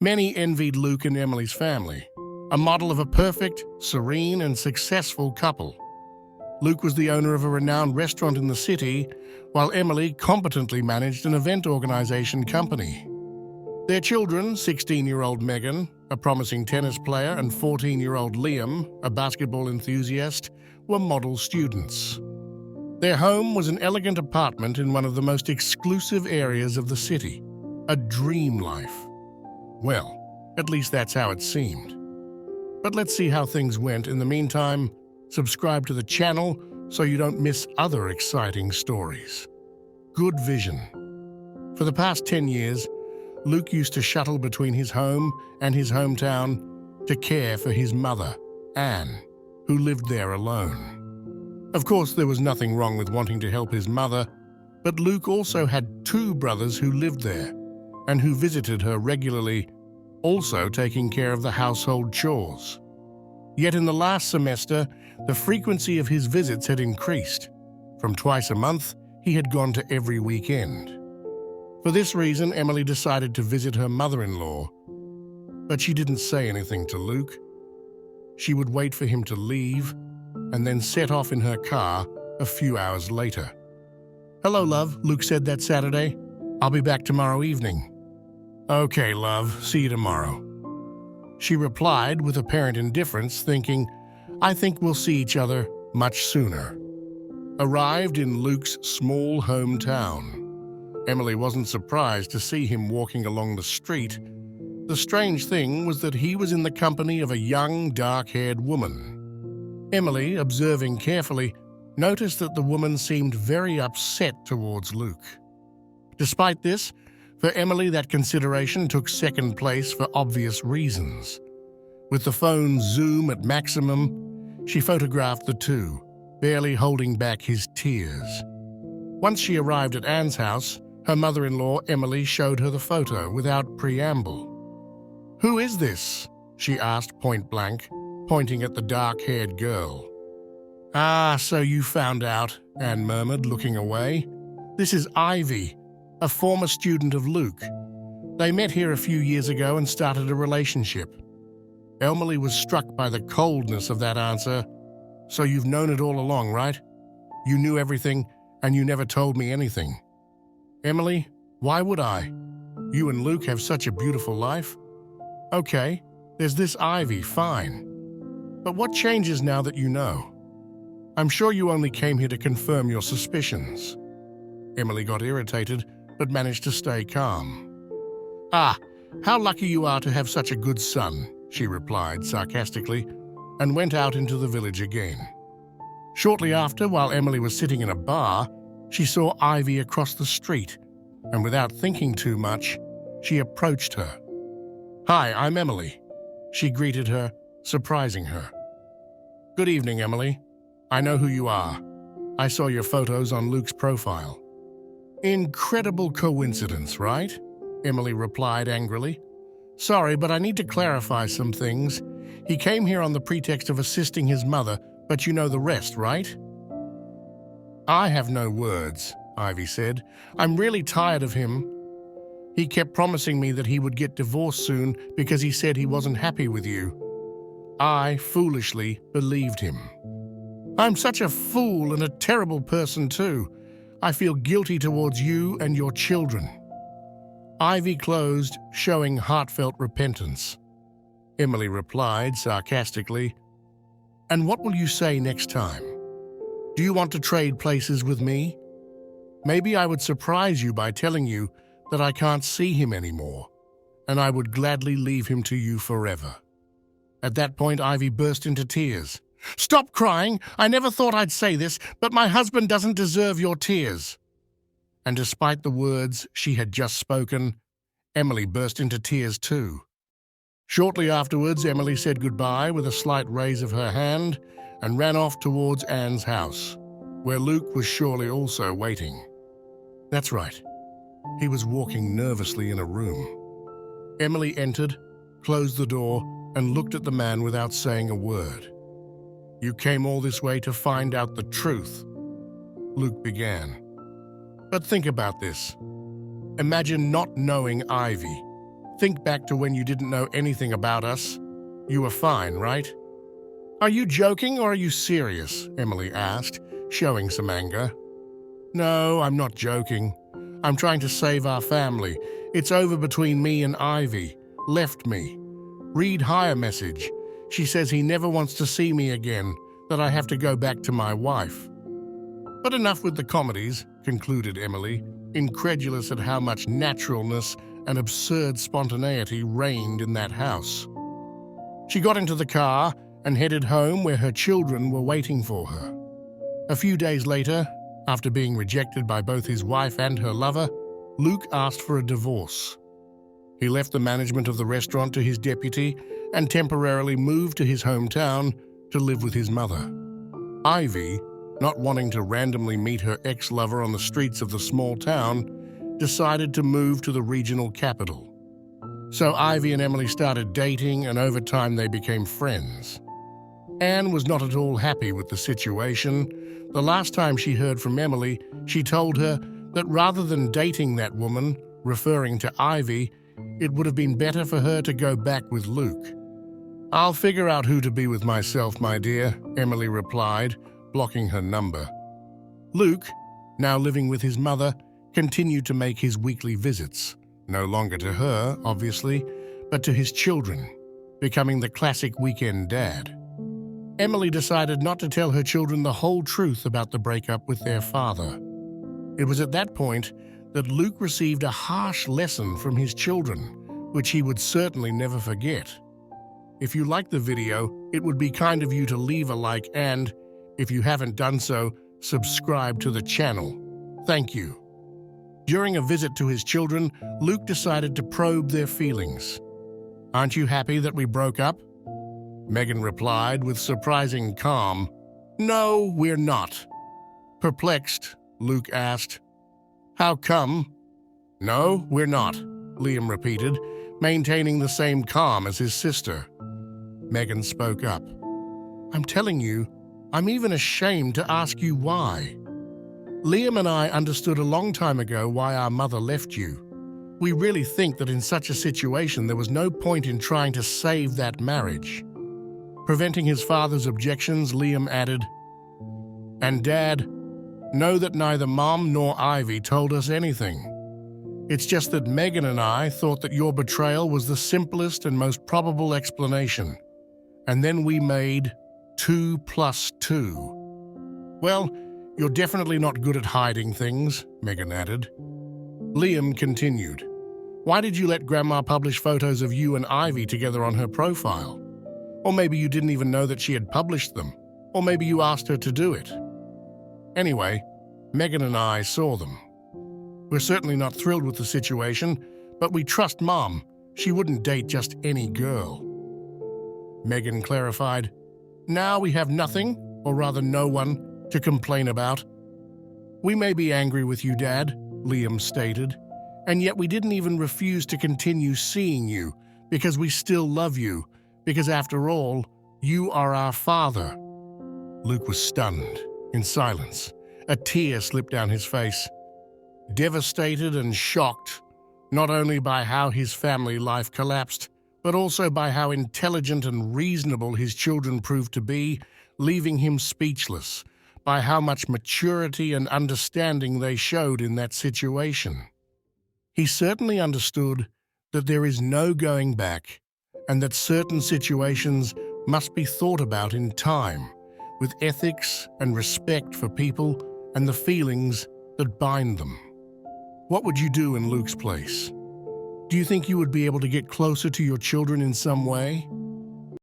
Many envied Luke and Emily's family, a model of a perfect, serene, and successful couple. Luke was the owner of a renowned restaurant in the city, while Emily competently managed an event organization company. Their children, 16-year-old Megan, a promising tennis player, and 14-year-old Liam, a basketball enthusiast, were model students. Their home was an elegant apartment in one of the most exclusive areas of the city, a dream life. Well, at least that's how it seemed. But let's see how things went. In the meantime, subscribe to the channel so you don't miss other exciting stories. Good vision. For the past 10 years, Luke used to shuttle between his home and his hometown to care for his mother, Anne, who lived there alone. Of course, there was nothing wrong with wanting to help his mother, but Luke also had 2 brothers who lived there and who visited her regularly, also taking care of the household chores. Yet in the last semester, the frequency of his visits had increased. From twice a month, he had gone to every weekend. For this reason, Emily decided to visit her mother-in-law, but she didn't say anything to Luke. She would wait for him to leave and then set off in her car a few hours later. "Hello, love," Luke said that Saturday. "I'll be back tomorrow evening." "Okay, love, see you tomorrow." She replied with apparent indifference, thinking, "I think we'll see each other much sooner." Arrived in Luke's small hometown, Emily wasn't surprised to see him walking along the street. The strange thing was that he was in the company of a young, dark-haired woman. Emily, observing carefully, noticed that the woman seemed very upset towards Luke. Despite this, for Emily, that consideration took second place for obvious reasons. With the phone's zoom at maximum, she photographed the two, barely holding back his tears. Once she arrived at Anne's house, her mother-in-law, Emily, showed her the photo without preamble. "Who is this?" she asked point-blank, pointing at the dark-haired girl. "Ah, so you found out," Anne murmured, looking away. "This is Ivy, a former student of Luke. They met here a few years ago and started a relationship." Emily was struck by the coldness of that answer. "So you've known it all along, right? You knew everything, and you never told me anything." "Emily, why would I? You and Luke have such a beautiful life." "Okay, there's this Ivy, fine. But what changes now that you know? I'm sure you only came here to confirm your suspicions." Emily got irritated, but managed to stay calm. "Ah, how lucky you are to have such a good son," she replied sarcastically, and went out into the village again. Shortly after, while Emily was sitting in a bar, she saw Ivy across the street, and without thinking too much, she approached her. "Hi, I'm Emily," she greeted her, surprising her. "Good evening, Emily. I know who you are. I saw your photos on Luke's profile." "Incredible coincidence, right?" Emily replied angrily. "Sorry, but I need to clarify some things. He came here on the pretext of assisting his mother, but you know the rest, right?" "I have no words," Ivy said. "I'm really tired of him. He kept promising me that he would get divorced soon because he said he wasn't happy with you. I, foolishly, believed him. I'm such a fool and a terrible person too. I feel guilty towards you and your children." Ivy closed, showing heartfelt repentance. Emily replied sarcastically, "And what will you say next time? Do you want to trade places with me? Maybe I would surprise you by telling you that I can't see him anymore, and I would gladly leave him to you forever." At that point, Ivy burst into tears. "Stop crying! I never thought I'd say this, but my husband doesn't deserve your tears." And despite the words she had just spoken, Emily burst into tears too. Shortly afterwards, Emily said goodbye with a slight raise of her hand and ran off towards Anne's house, where Luke was surely also waiting. That's right. He was walking nervously in a room. Emily entered, closed the door, and looked at the man without saying a word. "You came all this way to find out the truth," Luke began. "But think about this. Imagine not knowing Ivy, Think back to when you didn't know anything about us. You were fine, right?" "Are you joking or are you serious?" Emily asked, showing some anger. "No, I'm not joking. I'm trying to save our family. It's over between me and Ivy. Left me. Read higher message. She says he never wants to see me again, that I have to go back to my wife." "But enough with the comedies," concluded Emily, incredulous at how much naturalness and absurd spontaneity reigned in that house. She got into the car and headed home where her children were waiting for her. A few days later, after being rejected by both his wife and her lover, Luke asked for a divorce. He left the management of the restaurant to his deputy and temporarily moved to his hometown to live with his mother. Ivy, not wanting to randomly meet her ex-lover on the streets of the small town, decided to move to the regional capital. So Ivy and Emily started dating, and over time they became friends. Anne was not at all happy with the situation. The last time she heard from Emily, she told her that rather than dating that woman, referring to Ivy, it would have been better for her to go back with Luke. "I'll figure out who to be with myself, my dear," Emily replied, blocking her number. Luke, now living with his mother, continued to make his weekly visits, no longer to her, obviously, but to his children, becoming the classic weekend dad. Emily decided not to tell her children the whole truth about the breakup with their father. It was at that point that Luke received a harsh lesson from his children, which he would certainly never forget. If you liked the video, it would be kind of you to leave a like and, if you haven't done so, subscribe to the channel. Thank you. During a visit to his children, Luke decided to probe their feelings. "Aren't you happy that we broke up?" Megan replied with surprising calm, "No, we're not." Perplexed, Luke asked, "How come?" "No, we're not," Liam repeated, maintaining the same calm as his sister. Megan spoke up. "I'm telling you, I'm even ashamed to ask you why. Liam and I understood a long time ago why our mother left you. We really think that in such a situation there was no point in trying to save that marriage." Preventing his father's objections, Liam added, "And Dad, know that neither Mom nor Ivy told us anything. It's just that Megan and I thought that your betrayal was the simplest and most probable explanation. And then we made 2 + 2. Well, you're definitely not good at hiding things," Megan added. Liam continued, "Why did you let Grandma publish photos of you and Ivy together on her profile? Or maybe you didn't even know that she had published them. Or maybe you asked her to do it. Anyway, Megan and I saw them. We're certainly not thrilled with the situation, but we trust Mom. She wouldn't date just any girl." Megan clarified, "Now we have nothing, or rather no one, to complain about." "We may be angry with you, Dad," Liam stated, "and yet we didn't even refuse to continue seeing you because we still love you, because after all, you are our father." Luke was stunned, in silence. A tear slipped down his face. Devastated and shocked, not only by how his family life collapsed, but also by how intelligent and reasonable his children proved to be, leaving him speechless by how much maturity and understanding they showed in that situation. He certainly understood that there is no going back, and that certain situations must be thought about in time, with ethics and respect for people and the feelings that bind them. What would you do in Luke's place? Do you think you would be able to get closer to your children in some way?